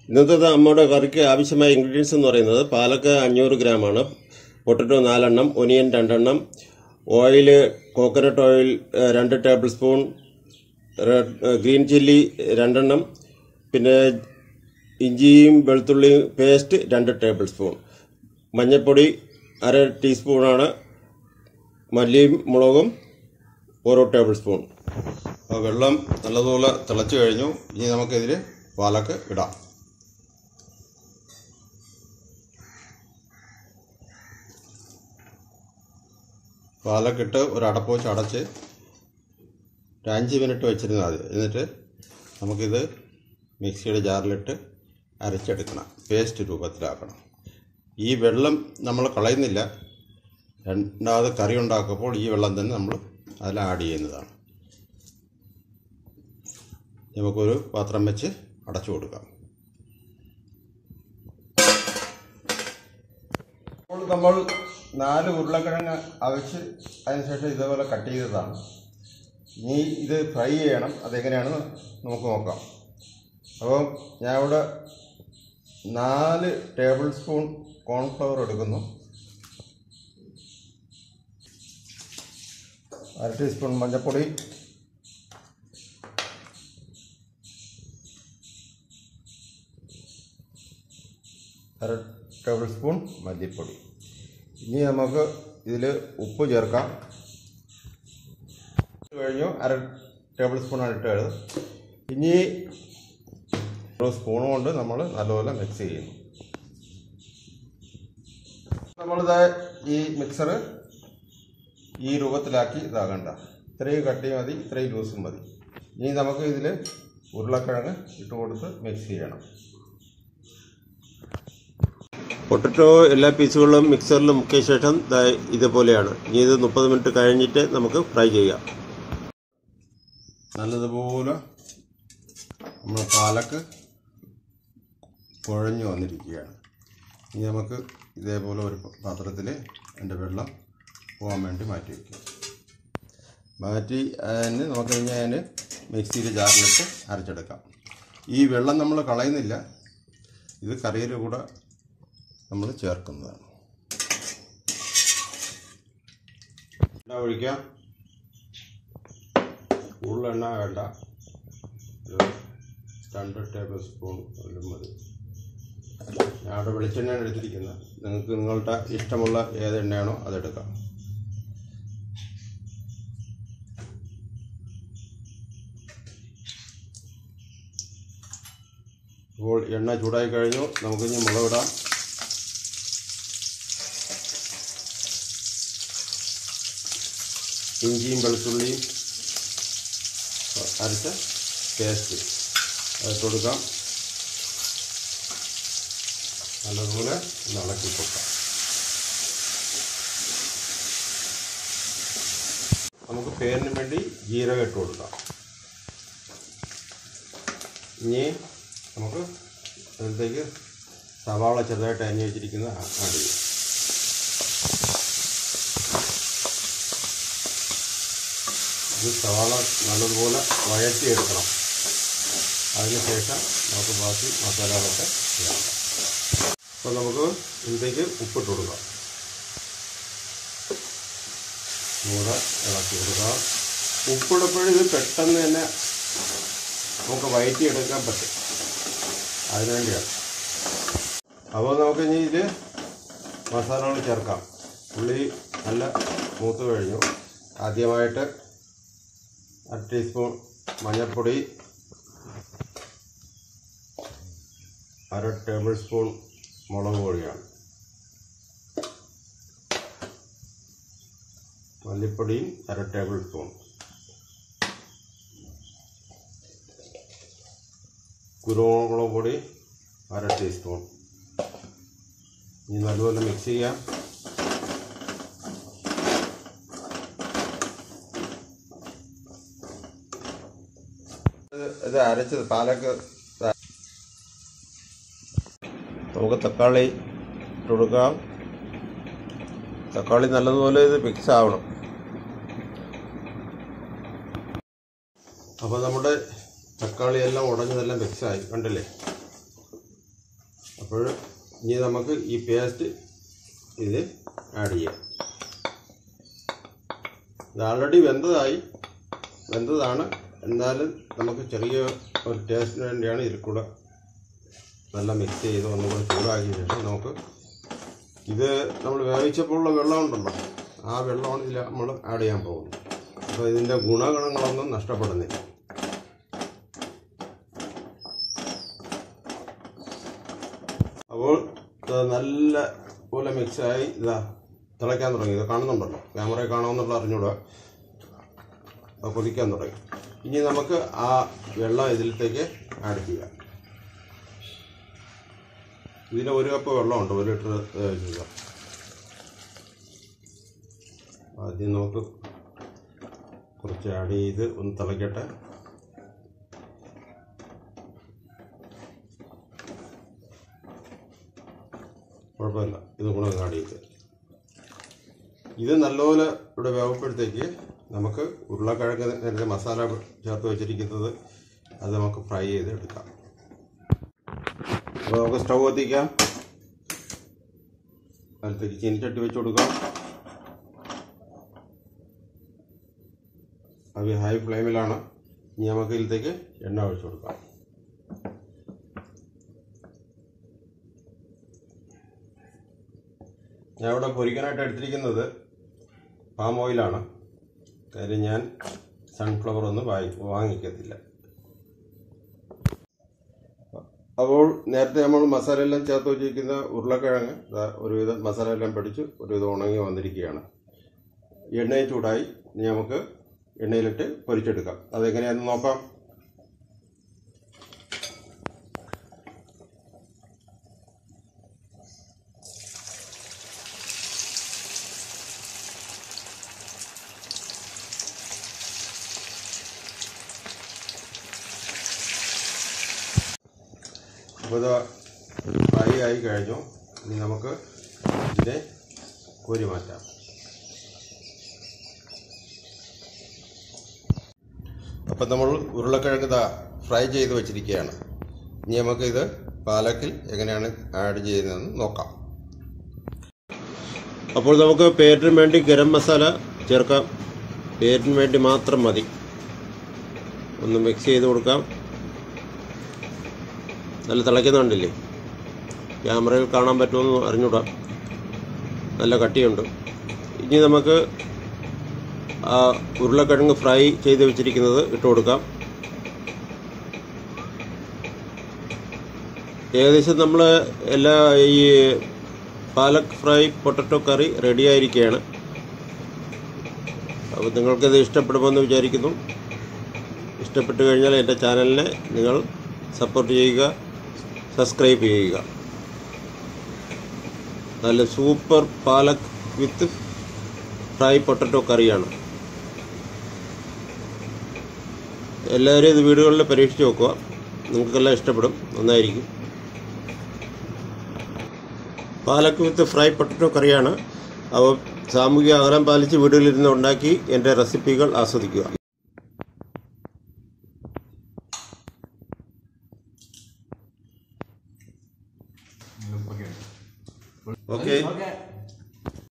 ഇന്നത്തെ നമ്മുടെ കറിക്ക് ആവശ്യമായ ഇൻഗ്രീഡിയൻസ് എന്ന് പറയുന്നത് പാലക്ക് 500 ഗ്രാമാണ്, പൊട്ടറ്റോ 4 എണ്ണം, ഒനിയൻ 2 എണ്ണം, oil coconut oil 2 table spoon, green chilli 2 എണ്ണം, പിന്നെ ഇഞ്ചിയും വെളുത്തുള്ളിയും പേസ്റ്റ് 2 ടേബിൾ സ്പൂൺ, മഞ്ഞൾപ്പൊടി 1/2 ടീസ്പൂണാണ്, മല്ലിയും മുളകും 1 ടേബിൾ സ്പൂൺ. വെള്ളം നല്ലതുപോലെ തിളച്ചു കഴിഞ്ഞു. ഇനി നമുക്കിതിൽ പാലക്ക് ഇടാം. പാലക്കിട്ട് ഒരു അടപ്പ് വെച്ച് അടച്ച് 5 മിനിറ്റ് വെച്ചിരുന്നാൽ മതി. എന്നിട്ട് നമുക്കിത് മിക്സിയുടെ ജാറിലിട്ട് അരച്ചെടുക്കണം, പേസ്റ്റ് രൂപത്തിലാക്കണം. ഈ വെള്ളം നമ്മൾ കളയുന്നില്ല, രണ്ടാമത് കറി ഉണ്ടാക്കുമ്പോൾ ഈ വെള്ളം തന്നെ നമ്മൾ അതിൽ ആഡ് ചെയ്യുന്നതാണ്. നമുക്കൊരു പാത്രം വെച്ച് അടച്ചു കൊടുക്കാം. അപ്പോൾ നമ്മൾ 4 ഉരുളക്കിഴങ്ങ് അവിച്ച് അതിനുശേഷം ഇതേപോലെ കട്ട് ചെയ്തതാണ്. ഇനി ഇത് ഫ്രൈ ചെയ്യണം. അതെങ്ങനെയാണെന്ന് നമുക്ക് നോക്കാം. അപ്പോൾ ഞാൻ ഇവിടെ 4 ടേബിൾ സ്പൂൺ കോൺഫ്ലവർ എടുക്കുന്നു, 1/2 ടീസ്പൂൺ മഞ്ഞൾപ്പൊടി, 1/2 ടേബിൾ സ്പൂൺ മല്ലിപ്പൊടി. ഇനി നമുക്ക് ഇതിൽ ഉപ്പ് ചേർക്കാം. കഴിഞ്ഞു 1/2 ടേബിൾ സ്പൂണാണ് ഇട്ടത്. ഇനി ഒരു സ്പൂൺ കൊണ്ട് നമ്മൾ നല്ലപോലെ മിക്സ് ചെയ്യുന്നു. നമ്മളിത് ഈ മിക്സർ ഈ രൂപത്തിലാക്കി ഇതാകണ്ട, ഇത്രയും കട്ടി മതി, ഇത്രയും ലൂസും മതി. ഇനി നമുക്ക് ഇതിൽ ഉരുളക്കിഴങ്ങ് ഇട്ട് കൊടുത്ത് മിക്സ് ചെയ്യണം. പൊട്ടറ്റോ എല്ലാ പീസുകളും മിക്സറിൽ മുക്കിയ ശേഷം ഇതുപോലെയാണ്. ഇനി ഇത് 30 മിനിറ്റ് കഴിഞ്ഞിട്ട് നമുക്ക് ഫ്രൈ ചെയ്യാം. നല്ലതുപോലെ നമ്മൾ പാലക്ക് കുഴഞ്ഞു വന്നിരിക്കുകയാണ്. ഇനി നമുക്ക് ഇതേപോലെ ഒരു പാത്രത്തിൽ അതിൻ്റെ വെള്ളം പോകാൻ വേണ്ടി മാറ്റി വയ്ക്കാം. മാറ്റി അതിന് നമുക്ക് കഴിഞ്ഞാൽ അതിന് മിക്സിയിൽ ജാറിലിട്ട് അരച്ചെടുക്കാം. ഈ വെള്ളം നമ്മൾ കളയുന്നില്ല, ഇത് കറിയിൽ കൂടെ നമ്മൾ ചേർക്കുന്നതാണ്. എണ്ണ ഒഴിക്കാം. കൂടുതൽ എണ്ണ വേണ്ട, ഒരു 2 ടേബിൾ സ്പൂൺ മതി. ഞാൻ അവിടെ വെളിച്ചെണ്ണയാണ് എടുത്തിരിക്കുന്നത്. നിങ്ങൾക്ക് നിങ്ങളുടെ ഇഷ്ടമുള്ള ഏത് എണ്ണയാണോ അതെടുക്കാം. അപ്പോൾ എണ്ണ ചൂടായി കഴിഞ്ഞു. നമുക്കിനി മുളകിടാം. ഇഞ്ചിയും വെളുത്തുള്ളിയും അരച്ച പേസ്റ്റ് അതിട്ട് കൊടുക്കാം. നല്ലതുപോലെ ഇളക്കി കൊടുക്കാം. നമുക്ക് പേരിന് വേണ്ടി ജീരകം ഇട്ട് കൊടുക്കാം. ഇനി നമുക്ക് അതിലേക്ക് സവാള ചെറുതായിട്ട് അരിഞ്ഞ് വെച്ചിരിക്കുന്ന ആഡ് ചെയ്യും. ഇത് സവാള നല്ലതുപോലെ വഴറ്റിയെടുക്കണം. അതിനുശേഷം നമുക്ക് ബാക്കി മസാലകളൊക്കെ ചെയ്യാം. അപ്പോൾ നമുക്ക് ഇതിലേക്ക് ഉപ്പിട്ട് കൊടുക്കാം. കൂടെ ഇളക്കി കൊടുക്കാം. ഉപ്പിടുമ്പോഴും ഇത് പെട്ടെന്ന് തന്നെ നമുക്ക് വഴറ്റിയെടുക്കാൻ പറ്റും, അതിനുവേണ്ടിയാണ്. അപ്പോൾ നമുക്ക് ഇനി ഇതിൽ മസാലകൾ ചേർക്കാം. ഉള്ളി നല്ല മൂത്ത് കഴിഞ്ഞു. ആദ്യമായിട്ട് 1 ടീസ്പൂൺ മഞ്ഞൾപ്പൊടി, 1/2 ടേബിൾ സ്പൂൺ മുളക് പൊടിയാണ്, മല്ലിപ്പൊടിയും 1/2 ടേബിൾ സ്പൂൺ, കുരുമുളക് പൊടി 1/2 ടീസ്പൂൺ. ഇനി നല്ലപോലെ മിക്സ് ചെയ്യാം. ഇത് അരച്ചത് പാലക്ക്. നമുക്ക് തക്കാളി ഇട്ട് കൊടുക്കാം. തക്കാളി നല്ലതുപോലെ ഇത് മിക്സ് ആവണം. അപ്പോൾ നമ്മുടെ തക്കാളി എല്ലാം ഉടഞ്ഞതെല്ലാം മിക്സായി, കണ്ടില്ലേ? അപ്പോൾ ഇനി നമുക്ക് ഈ പേസ്റ്റ് ഇത് ആഡ് ചെയ്യാം. ഇത് ഓൾറെഡി വെന്തതാണ്, എന്നാലും നമുക്ക് ചെറിയ ഒരു ടേസ്റ്റിന് വേണ്ടിയാണ് ഇതിൽ കൂടെ നല്ല മിക്സ് ചെയ്ത് ഒന്നുകൂടെ ചൂടാക്കിയ ശേഷം നമുക്ക് ഇത് നമ്മൾ വേവിച്ചപ്പോഴുള്ള വെള്ളമുണ്ടല്ലോ, ആ വെള്ളമാണ് ഇതിൽ നമ്മൾ ആഡ് ചെയ്യാൻ പോകുന്നത്. അപ്പോൾ ഇതിൻ്റെ ഗുണഗണങ്ങളൊന്നും നഷ്ടപ്പെടുന്നില്ല. അപ്പോൾ നല്ല പോലെ മിക്സായി ഇതാ തിളയ്ക്കാൻ തുടങ്ങി. ഇത് കാണുന്നുണ്ടല്ലോ, ക്യാമറയിൽ കാണുമെന്നുള്ള അറിഞ്ഞൂടാ, അത് കൊതിക്കാൻ തുടങ്ങി. ഇനി നമുക്ക് ആ വെള്ളം ഇതിലത്തേക്ക് ആഡ് ചെയ്യാം. ഇതിന് 1 കപ്പ് വെള്ളമുണ്ട്, 1 ലിറ്റർ ചെയ്യുക. ആദ്യം നമുക്ക് കുറച്ച് ആഡ് ചെയ്ത് ഒന്ന് തിളയ്ക്കട്ടെ. കുഴപ്പമില്ല, ഇത് കൂടെ ആഡ് ചെയ്ത് ഇത് നല്ലപോലെ ഇവിടെ വേവുമ്പോഴത്തേക്ക് നമുക്ക് ഉരുളക്കിഴങ്ങ് നേരത്തെ മസാല ചേർത്ത് വെച്ചിരിക്കുന്നത് അത് നമുക്ക് ഫ്രൈ ചെയ്ത് എടുക്കാം. അപ്പോൾ നമുക്ക് സ്റ്റൗ കത്തിക്കാം, അതിലേക്ക് ചീനിച്ചട്ടി വെച്ച് കൊടുക്കാം. അത് ഹൈ ഫ്ലെയിമിലാണ്. ഇനി നമുക്ക് ഇതിലേക്ക് എണ്ണ ഒഴിച്ചു കൊടുക്കാം. ഞാൻ ഇവിടെ പൊരിക്കാനായിട്ട് എടുത്തിരിക്കുന്നത് പാം ഓയിലാണ്. കാര്യം ഞാൻ സൺഫ്ലവർ ഒന്നും വാങ്ങിക്കത്തില്ല. അപ്പോൾ നേരത്തെ നമ്മൾ മസാല എല്ലാം ചേർത്ത് വെച്ചിരിക്കുന്ന ഉരുളക്കിഴങ്ങ് ഒരുവിധം മസാല എല്ലാം പിടിച്ച് ഒരുവിധം ഉണങ്ങി വന്നിരിക്കുകയാണ്. എണ്ണയും ചൂടായി. ഇനി നമുക്ക് എണ്ണയിലിട്ട് പൊരിച്ചെടുക്കാം. അതെങ്ങനെയാണെന്ന് നോക്കാം. അപ്പോൾ ഇത് ഫ്രൈ ആയി കഴിഞ്ഞു. ഇനി നമുക്ക് ഇതിനെ കോരി മാറ്റാം. അപ്പം നമ്മൾ ഉരുളക്കിഴങ്ങ് ഫ്രൈ ചെയ്ത് വെച്ചിരിക്കുകയാണ്. ഇനി നമുക്കിത് പാലക്കിൽ എങ്ങനെയാണ് ആഡ് ചെയ്യുന്നതെന്ന് നോക്കാം. അപ്പോൾ നമുക്ക് പേരിന് വേണ്ടി ഗരം മസാല ചേർക്കാം. പേരിന് വേണ്ടി മാത്രം മതി. ഒന്ന് മിക്സ് ചെയ്ത് കൊടുക്കാം. നല്ല തിളയ്ക്കുന്നുണ്ടല്ലേ, ക്യാമറയിൽ കാണാൻ പറ്റുമെന്ന് അറിഞ്ഞൂടാ, നല്ല കട്ടിയുണ്ട്. ഇനി നമുക്ക് ആ ഉരുളക്കിഴങ്ങ് ഫ്രൈ ചെയ്ത് വെച്ചിരിക്കുന്നത് ഇട്ട് കൊടുക്കാം. ഏകദേശം നമ്മൾ എല്ലാ ഈ പാലക് ഫ്രൈ പൊട്ടറ്റോ കറി റെഡി ആയിരിക്കുകയാണ്. അപ്പോൾ നിങ്ങൾക്കിത് ഇഷ്ടപ്പെടുമെന്ന് വിചാരിക്കുന്നു. ഇഷ്ടപ്പെട്ടു കഴിഞ്ഞാൽ എൻ്റെ ചാനലിനെ നിങ്ങൾ സപ്പോർട്ട് ചെയ്യുക, സബ്സ്ക്രൈബ് ചെയ്യുക. നല്ല സൂപ്പർ പാലക് വിത്ത് ഫ്രൈ പൊട്ടറ്റോ കറിയാണ്. എല്ലാവരും ഇത് വീടുകളിൽ പരീക്ഷിച്ച് നോക്കുക, നിങ്ങൾക്കെല്ലാം ഇഷ്ടപ്പെടും, നന്നായിരിക്കും. പാലക് വിത്ത് ഫ്രൈ പൊട്ടറ്റോ കറിയാണ്. അപ്പോൾ സാമൂഹിക അകലം പാലിച്ച് വീടുകളിലിരുന്ന് ഉണ്ടാക്കി എൻ്റെ റെസിപ്പികൾ ആസ്വദിക്കുക. Okay.